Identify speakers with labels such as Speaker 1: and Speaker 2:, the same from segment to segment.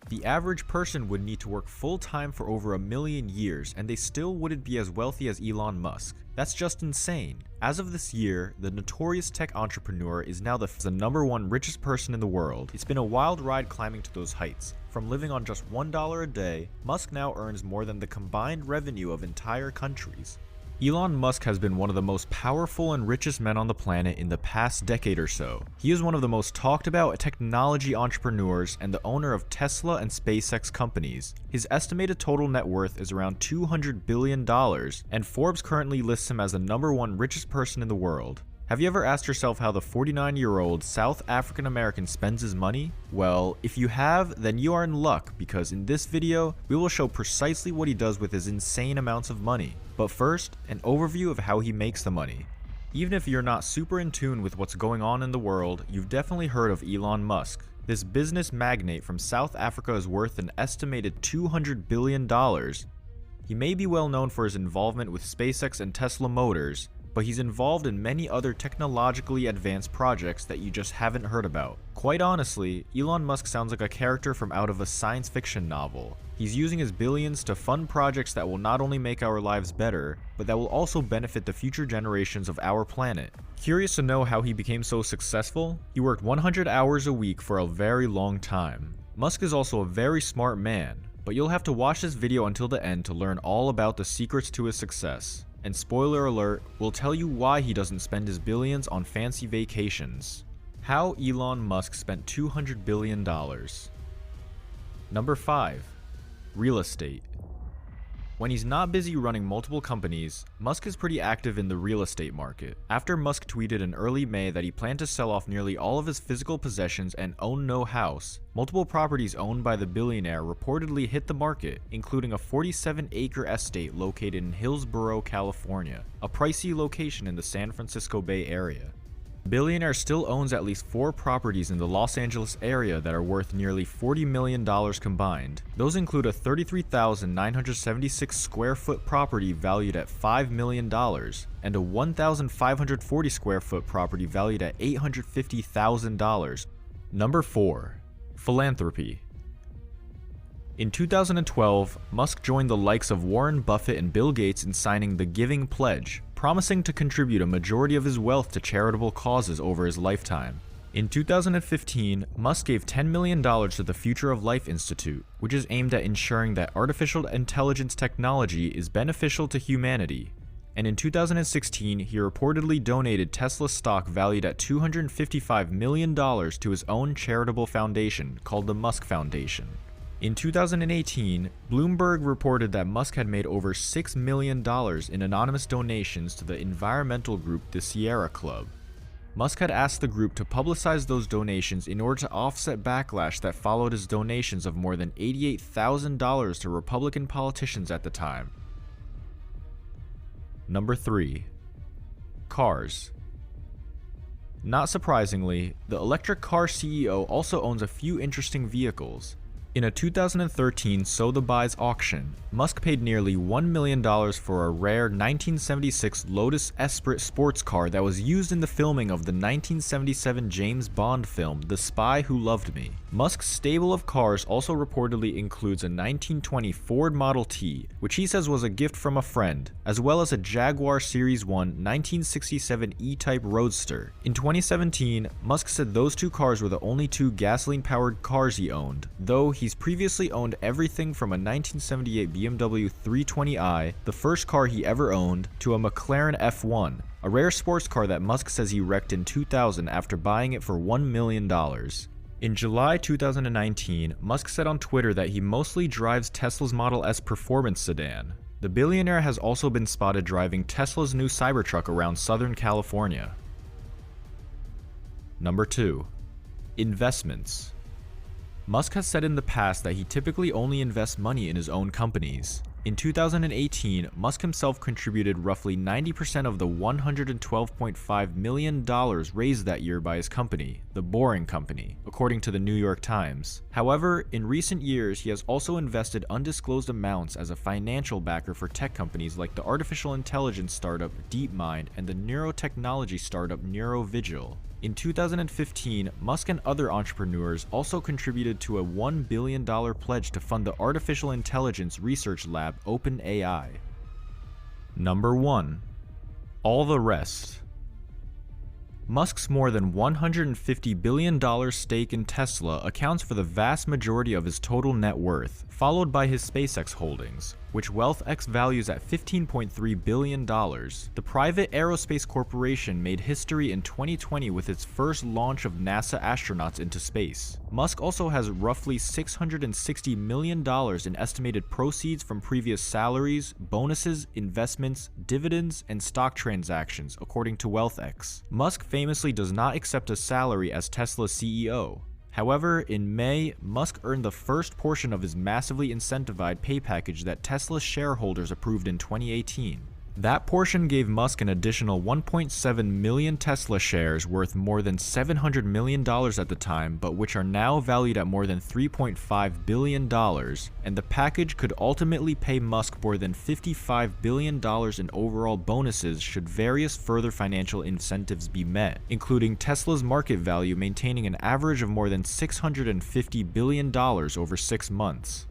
Speaker 1: The average person would need to work full-time for over 1,000,000 years, and they still wouldn't be as wealthy as Elon Musk. That's just insane. As of this year, the notorious tech entrepreneur is now the #1 richest person in the world. It's been a wild ride climbing to those heights. From living on just $1 a day, Musk now earns more than the combined revenue of entire countries. Elon Musk has been one of the most powerful and richest men on the planet in the past decade or so. He is one of the most talked about technology entrepreneurs and the owner of Tesla and SpaceX companies. His estimated total net worth is around $200 billion, and Forbes currently lists him as the #1 richest person in the world. Have you ever asked yourself how the 49-year-old South African American spends his money? Well, if you have, then you are in luck, because in this video, we will show precisely what he does with his insane amounts of money. But first, an overview of how he makes the money. Even if you're not super in tune with what's going on in the world, you've definitely heard of Elon Musk. This business magnate from South Africa is worth an estimated $200 billion. He may be well known for his involvement with SpaceX and Tesla Motors, but he's involved in many other technologically advanced projects that you just haven't heard about. Quite honestly, Elon Musk sounds like a character from out of a science fiction novel. He's using his billions to fund projects that will not only make our lives better, but that will also benefit the future generations of our planet. Curious to know how he became so successful? He worked 100 hours a week for a very long time. Musk is also a very smart man, but you'll have to watch this video until the end to learn all about the secrets to his success. And spoiler alert, we'll tell you why he doesn't spend his billions on fancy vacations. How Elon Musk spent $200 billion. Number 5. Real estate. When he's not busy running multiple companies, Musk is pretty active in the real estate market. After Musk tweeted in early May that he planned to sell off nearly all of his physical possessions and own no house, multiple properties owned by the billionaire reportedly hit the market, including a 47-acre estate located in Hillsborough, California, a pricey location in the San Francisco Bay Area. The billionaire still owns at least 4 properties in the Los Angeles area that are worth nearly $40 million combined. Those include a 33,976 square foot property valued at $5 million and a 1,540 square foot property valued at $850,000. Number 4. Philanthropy. In 2012, Musk joined the likes of Warren Buffett and Bill Gates in signing the Giving Pledge, promising to contribute a majority of his wealth to charitable causes over his lifetime. In 2015, Musk gave $10 million to the Future of Life Institute, which is aimed at ensuring that artificial intelligence technology is beneficial to humanity. And in 2016, he reportedly donated Tesla stock valued at $255 million to his own charitable foundation called the Musk Foundation. In 2018, Bloomberg reported that Musk had made over $6 million in anonymous donations to the environmental group the Sierra Club. Musk had asked the group to publicize those donations in order to offset backlash that followed his donations of more than $88,000 to Republican politicians at the time. Number 3. Cars. Not surprisingly, the electric car CEO also owns a few interesting vehicles. In a 2013 Sotheby's auction, Musk paid nearly $1 million for a rare 1976 Lotus Esprit sports car that was used in the filming of the 1977 James Bond film The Spy Who Loved Me. Musk's stable of cars also reportedly includes a 1920 Ford Model T, which he says was a gift from a friend, as well as a Jaguar Series 1 1967 E-Type Roadster. In 2017, Musk said those 2 cars were the only 2 gasoline-powered cars he owned, though he's previously owned everything from a 1978 BMW 320i, the first car he ever owned, to a McLaren F1, a rare sports car that Musk says he wrecked in 2000 after buying it for $1 million. In July 2019, Musk said on Twitter that he mostly drives Tesla's Model S performance sedan. The billionaire has also been spotted driving Tesla's new Cybertruck around Southern California. Number 2. Investments. Musk has said in the past that he typically only invests money in his own companies. In 2018, Musk himself contributed roughly 90% of the $112.5 million raised that year by his company, The Boring Company, according to the New York Times. However, in recent years, he has also invested undisclosed amounts as a financial backer for tech companies like the artificial intelligence startup DeepMind and the neurotechnology startup Neurovigil. In 2015, Musk and other entrepreneurs also contributed to a $1 billion pledge to fund the artificial intelligence research lab OpenAI. Number 1. All the rest. Musk's more than $150 billion stake in Tesla accounts for the vast majority of his total net worth, followed by his SpaceX holdings, which WealthX values at $15.3 billion. The private aerospace corporation made history in 2020 with its first launch of NASA astronauts into space. Musk also has roughly $660 million in estimated proceeds from previous salaries, bonuses, investments, dividends, and stock transactions, according to WealthX. Musk famously does not accept a salary as Tesla's CEO. However, in May, Musk earned the first portion of his massively incentivized pay package that Tesla's shareholders approved in 2018. That portion gave Musk an additional 1.7 million Tesla shares worth more than $700 million at the time, but which are now valued at more than $3.5 billion, and the package could ultimately pay Musk more than $55 billion in overall bonuses should various further financial incentives be met, including Tesla's market value maintaining an average of more than $650 billion over 6 months.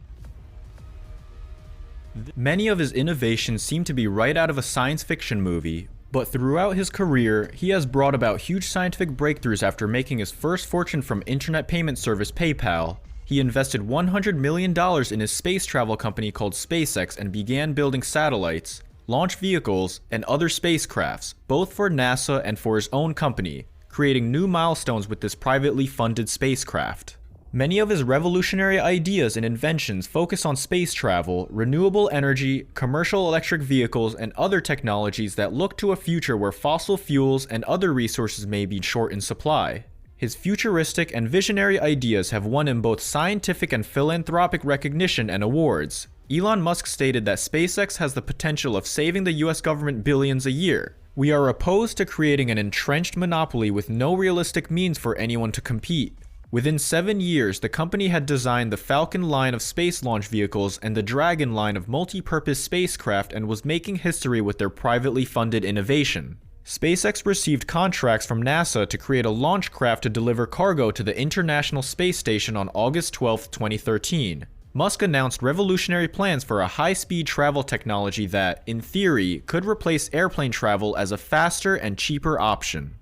Speaker 1: Many of his innovations seem to be right out of a science fiction movie, but throughout his career, he has brought about huge scientific breakthroughs after making his first fortune from internet payment service PayPal. He invested $100 million in his space travel company called SpaceX and began building satellites, launch vehicles, and other spacecrafts, both for NASA and for his own company, creating new milestones with this privately funded spacecraft. Many of his revolutionary ideas and inventions focus on space travel, renewable energy, commercial electric vehicles, and other technologies that look to a future where fossil fuels and other resources may be short in supply. His futuristic and visionary ideas have won him both scientific and philanthropic recognition and awards. Elon Musk stated that SpaceX has the potential of saving the US government billions a year. We are opposed to creating an entrenched monopoly with no realistic means for anyone to compete. Within 7 years, the company had designed the Falcon line of space launch vehicles and the Dragon line of multi-purpose spacecraft and was making history with their privately funded innovation. SpaceX received contracts from NASA to create a launch craft to deliver cargo to the International Space Station on August 12, 2013. Musk announced revolutionary plans for a high-speed travel technology that, in theory, could replace airplane travel as a faster and cheaper option.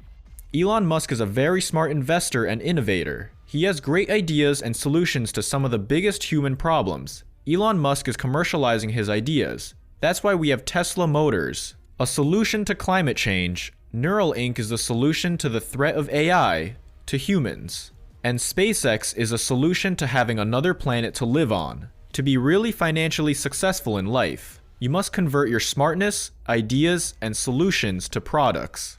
Speaker 1: Elon Musk is a very smart investor and innovator. He has great ideas and solutions to some of the biggest human problems. Elon Musk is commercializing his ideas. That's why we have Tesla Motors, a solution to climate change. Neuralink is a solution to the threat of AI to humans. And SpaceX is a solution to having another planet to live on. To be really financially successful in life, you must convert your smartness, ideas, and solutions to products.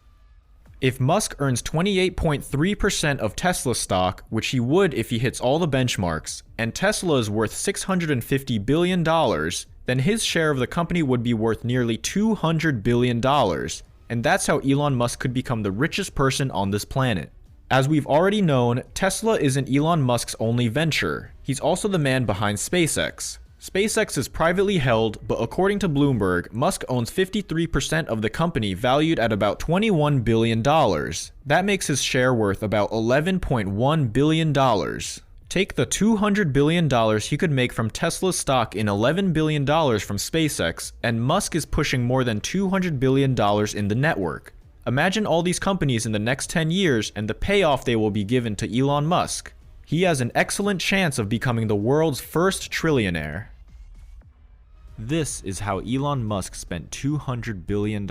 Speaker 1: If Musk earns 28.3% of Tesla stock, which he would if he hits all the benchmarks, and Tesla is worth $650 billion, then his share of the company would be worth nearly $200 billion, and that's how Elon Musk could become the richest person on this planet. As we've already known, Tesla isn't Elon Musk's only venture. He's also the man behind SpaceX. SpaceX is privately held, but according to Bloomberg, Musk owns 53% of the company, valued at about $21 billion. That makes his share worth about $11.1 billion. Take the $200 billion he could make from Tesla's stock in $11 billion from SpaceX, and Musk is pushing more than $200 billion in the network. Imagine all these companies in the next 10 years and the payoff they will be given to Elon Musk. He has an excellent chance of becoming the world's first trillionaire. This is how Elon Musk spent $200 billion.